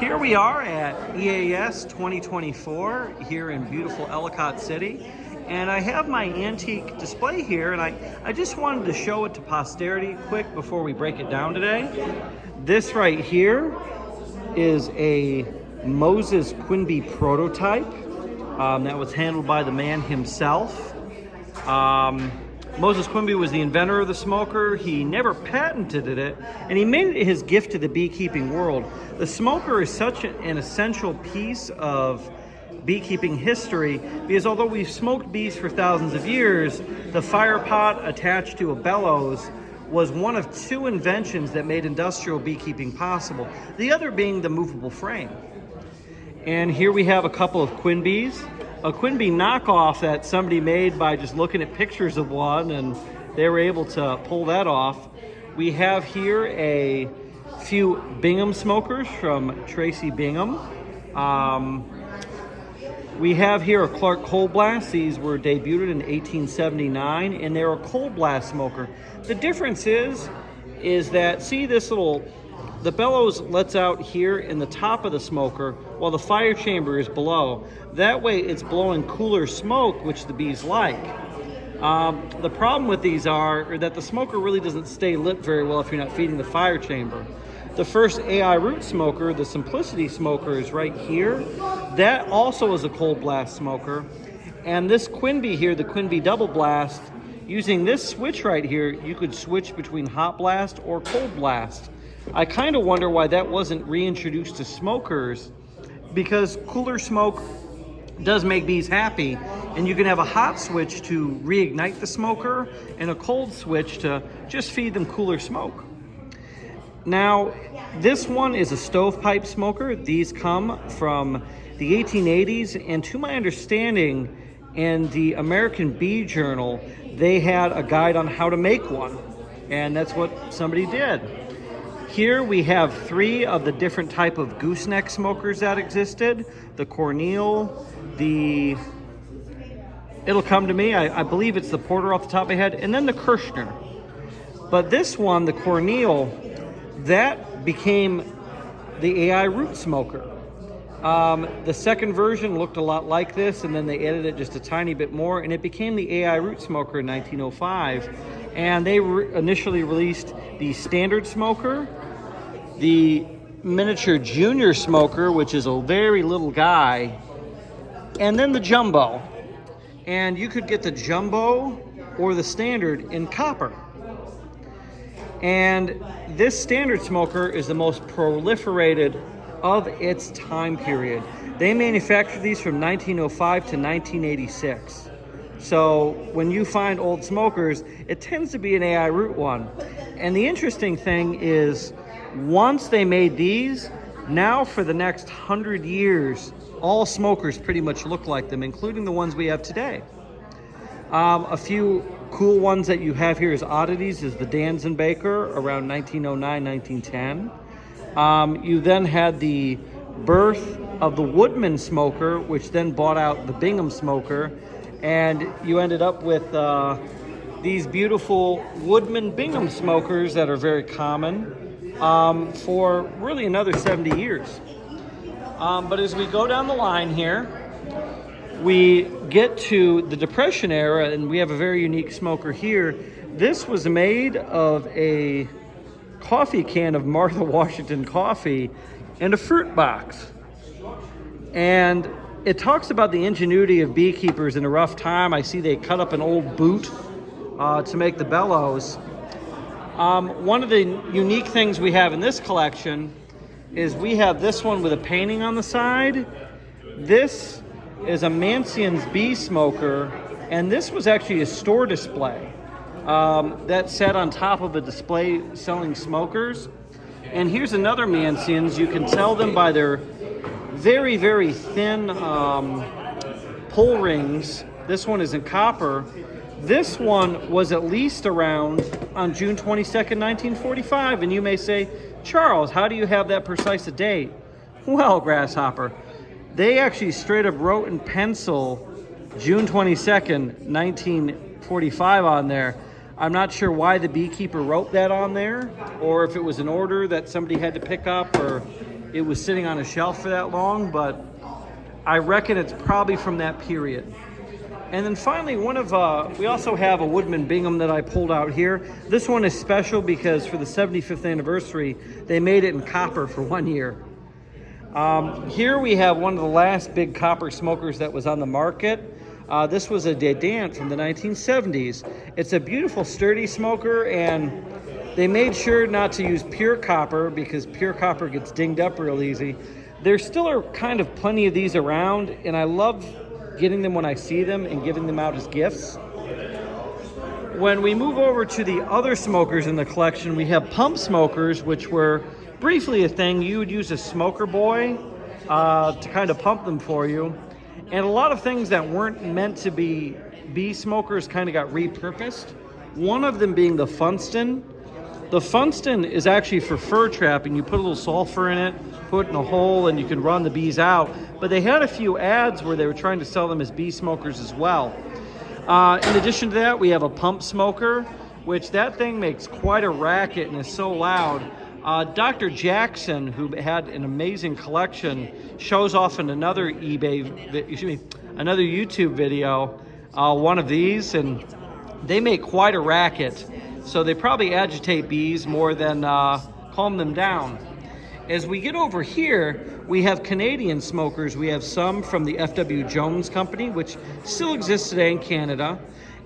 Here we are at EAS 2024 here in beautiful Ellicott City, and I have my antique display here, and I just wanted to show it to posterity quick before we break it down today. This right here is a Moses Quinby prototype that was handled by the man himself. Moses Quinby was the inventor of the smoker. He never patented it, and he made it his gift to the beekeeping world. The smoker is such an essential piece of beekeeping history because although we've smoked bees for thousands of years, the fire pot attached to a bellows was one of two inventions that made industrial beekeeping possible, the other being the movable frame. And here we have a couple of Quinbys. A Quinby knockoff that somebody made by just looking at pictures of one, and they were able to pull that off. We have here a few Bingham smokers from Tracy Bingham. We have here a Clark Cold Blast. These were debuted in 1879, and they're a cold blast smoker. The difference is that, see this little, the bellows lets out here in the top of the smoker while the fire chamber is below. That way it's blowing cooler smoke, which the bees like. The problem with these are that the smoker really doesn't stay lit very well if you're not feeding the fire chamber. The first AI root smoker, the Simplicity smoker, is right here. That also is a cold blast smoker. And this Quinby here, the Quinby double blast, using this switch right here, you could switch between hot blast or cold blast. I kind of wonder why that wasn't reintroduced to smokers, because cooler smoke does make bees happy, and you can have a hot switch to reignite the smoker and a cold switch to just feed them cooler smoke. Now, this one is a stovepipe smoker. These come from the 1880s, and to my understanding, in the American Bee Journal, they had a guide on how to make one, and that's what somebody did. Here we have three of the different type of gooseneck smokers that existed. The Cornell, it'll come to me, I believe it's the Porter off the top of my head, and then the Kirschner. But this one, the Cornell, that became the AI root smoker. The second version looked a lot like this, and then they edited it just a tiny bit more, and it became the AI root smoker in 1905. And they initially released the standard smoker, the miniature junior smoker, which is a very little guy, and then the jumbo. And you could get the jumbo or the standard in copper. And this standard smoker is the most proliferated of its time period. They manufactured these from 1905 to 1986. So when you find old smokers, it tends to be an AI root one. And the interesting thing is, once they made these, now for the next 100 years, all smokers pretty much look like them, including the ones we have today. A few cool ones that you have here as oddities is the Danzenbaker around 1909, 1910. You then had the birth of the Woodman smoker, which then bought out the Bingham smoker, and you ended up with these beautiful Woodman Bingham smokers that are very common for really another 70 years. But as we go down the line here, we get to the Depression era, and we have a very unique smoker here. This was made of a coffee can of Martha Washington coffee and a fruit box. And it talks about the ingenuity of beekeepers in a rough time. I see they cut up an old boot to make the bellows. One of the unique things we have in this collection is we have this one with a painting on the side. This is a Mansion's bee smoker, and this was actually a store display that sat on top of a display selling smokers. And here's another Mansion's. You can tell them by their very, very thin pull rings. This one is in copper. This one was at least around on June 22nd, 1945. And you may say, Charles, how do you have that precise a date? Well, Grasshopper, they actually straight up wrote in pencil June 22nd, 1945 on there. I'm not sure why the beekeeper wrote that on there, or if it was an order that somebody had to pick up, or it was sitting on a shelf for that long, but I reckon it's probably from that period. And then finally, we also have a Woodman Bingham that I pulled out here. This one is special because for the 75th anniversary, they made it in copper for 1 year. Here we have one of the last big copper smokers that was on the market. This was a Dedant from the 1970s. It's a beautiful, sturdy smoker, and they made sure not to use pure copper because pure copper gets dinged up real easy. There still are kind of plenty of these around, and I love getting them when I see them and giving them out as gifts. When we move over to the other smokers in the collection, we have pump smokers, which were briefly a thing. You would use a smoker boy to kind of pump them for you. And a lot of things that weren't meant to be bee smokers kind of got repurposed. One of them being the Funston. The Funston is actually for fur trapping. You put a little sulfur in it, put it in a hole, and you can run the bees out. But they had a few ads where they were trying to sell them as bee smokers as well. In addition to that, we have a pump smoker, which that thing makes quite a racket and is so loud. Dr. Jackson, who had an amazing collection, shows off in another another YouTube video, one of these, and they make quite a racket. So they probably agitate bees more than calm them down. As we get over here, we have Canadian smokers. We have some from the F.W. Jones Company, which still exists today in Canada.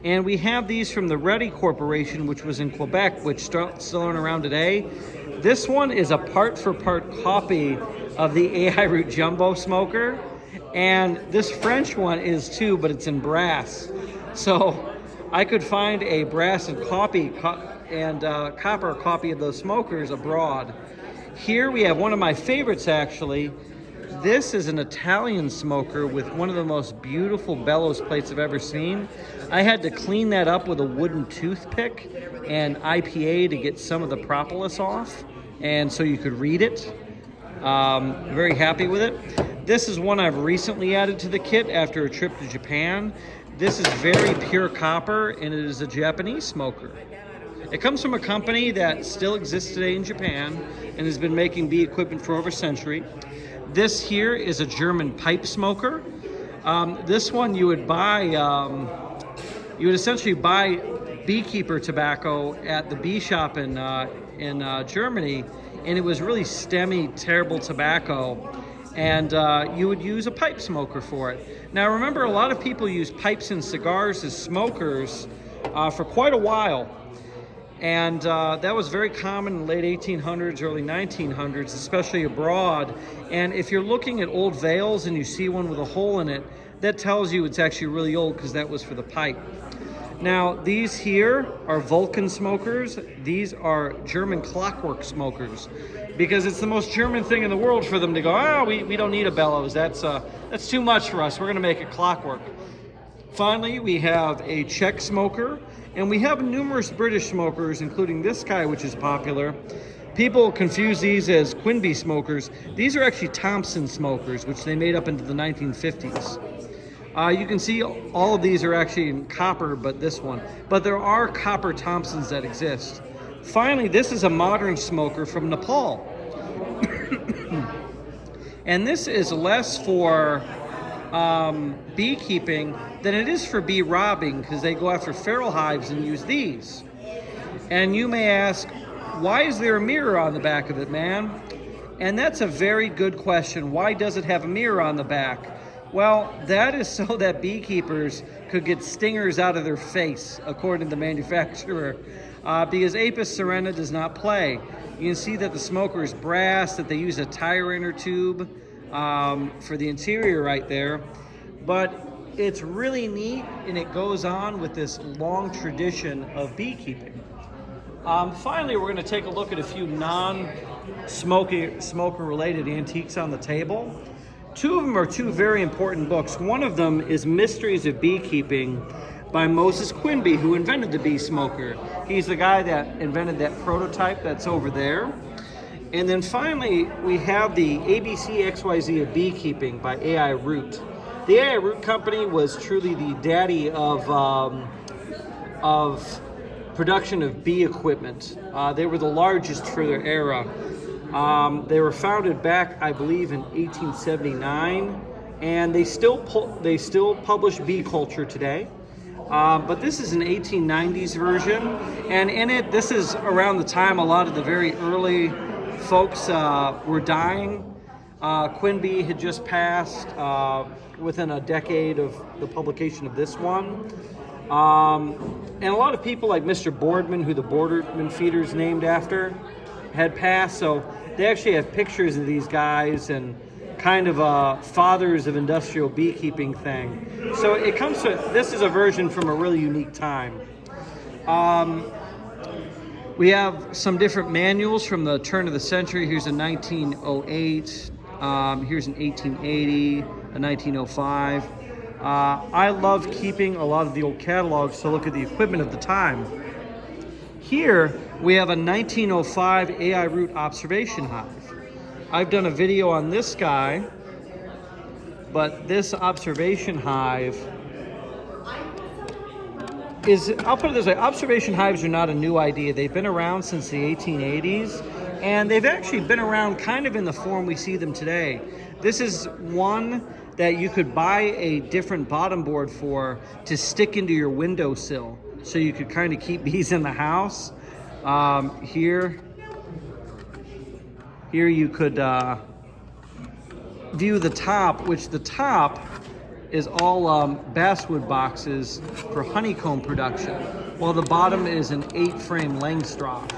And we have these from the Reddy Corporation, which was in Quebec, which still aren't around today. This one is a part-for-part copy of the AI Root Jumbo smoker. And this French one is too, but it's in brass. So I could find a brass and copper copy of those smokers abroad. Here we have one of my favorites, actually. This is an Italian smoker with one of the most beautiful bellows plates I've ever seen. I had to clean that up with a wooden toothpick and IPA to get some of the propolis off, and so you could read it. Very happy with it. This is one I've recently added to the kit after a trip to Japan. This is very pure copper, and it is a Japanese smoker. It comes from a company that still exists today in Japan and has been making bee equipment for over a century. This here is a German pipe smoker. This one you would buy, you would essentially buy beekeeper tobacco at the bee shop in Germany, and it was really stemmy, terrible tobacco, and you would use a pipe smoker for it. Now remember, a lot of people use pipes and cigars as smokers for quite a while. And that was very common in the late 1800s, early 1900s, especially abroad. And if you're looking at old veils and you see one with a hole in it, that tells you it's actually really old because that was for the pipe. Now, these here are Vulcan smokers. These are German clockwork smokers because it's the most German thing in the world for them to go, we don't need a bellows. That's too much for us. We're going to make it clockwork. Finally, we have a Czech smoker, and we have numerous British smokers, including this guy, which is popular. People confuse these as Quinby smokers. These are actually Thompson smokers, which they made up into the 1950s. You can see all of these are actually in copper, but this one. But there are copper Thompsons that exist. Finally, this is a modern smoker from Nepal. And this is less for beekeeping than it is for bee robbing, because they go after feral hives and use these. And you may ask, why is there a mirror on the back of it, man? And that's a very good question. Why does it have a mirror on the back? Well, that is so that beekeepers could get stingers out of their face, according to the manufacturer, because Apis cerana does not play. You can see that the smoker is brass, that they use a tire inner tube for the interior right there. But it's really neat, and it goes on with this long tradition of beekeeping. Finally, we're going to take a look at a few smoker-related antiques on the table. Two of them are two very important books. One of them is Mysteries of Beekeeping by Moses Quimby, who invented the bee smoker. He's the guy that invented that prototype that's over there. And then finally, we have the ABC XYZ of Beekeeping by AI Root. The AI Root Company was truly the daddy of production of bee equipment. They were the largest for their era. They were founded back, I believe, in 1879, and they still publish bee culture today. But this is an 1890s version, and in it, this is around the time a lot of the very early folks were dying. Quinby had just passed within a decade of the publication of this one. And a lot of people like Mr. Boardman, who the Boardman feeder is named after, had passed. So they actually have pictures of these guys and kind of a fathers of industrial beekeeping thing. So it comes to, this is a version from a really unique time. We have some different manuals from the turn of the century. Here's a 1908, here's an 1880, a 1905. I love keeping a lot of the old catalogs to look at the equipment of the time. Here we have a 1905 AI root observation hive. I've done a video on this guy, but this observation hive is, I'll put it this way, observation hives are not a new idea. They've been around since the 1880s, and they've actually been around kind of in the form we see them today. This is one that you could buy a different bottom board for to stick into your windowsill, so you could kind of keep bees in the house. Here you could view the top, which the top is all basswood boxes for honeycomb production, while the bottom is an 8-frame Langstroth.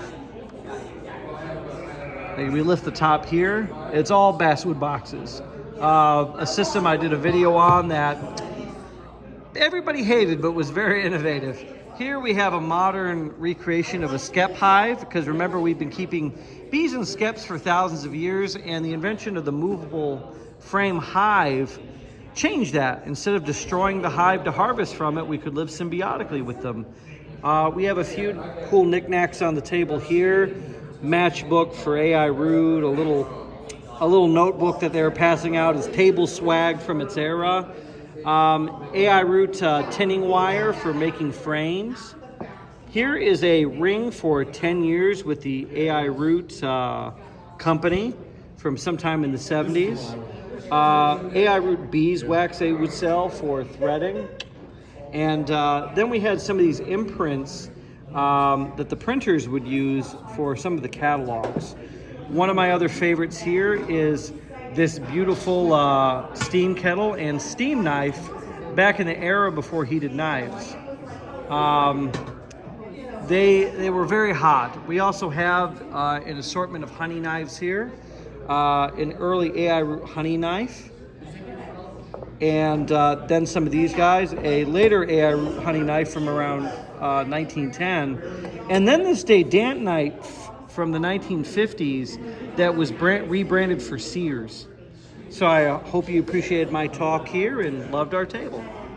We lift the top here, it's all basswood boxes. A system I did a video on that everybody hated but was very innovative. Here we have a modern recreation of a skep hive, because remember, we've been keeping bees in skeps for thousands of years, and the invention of the movable frame hive changed that. Instead of destroying the hive to harvest from it, we could live symbiotically with them. We have a few cool knickknacks on the table here. Matchbook for AI Root, a little notebook that they were passing out as table swag from its era. AI Root tinning wire for making frames. Here is a ring for 10 years with the AI Root company from sometime in the 70s. AI Root beeswax they would sell for threading. And then we had some of these imprints that the printers would use for some of the catalogs. One of my other favorites here is this beautiful steam kettle and steam knife back in the era before heated knives. They were very hot. We also have an assortment of honey knives here, an early AI Root honey knife, and then some of these guys, a later AI Root honey knife from around 1910, and then this Dadant knife from the 1950s that was rebranded for Sears. So I hope you appreciated my talk here and loved our table.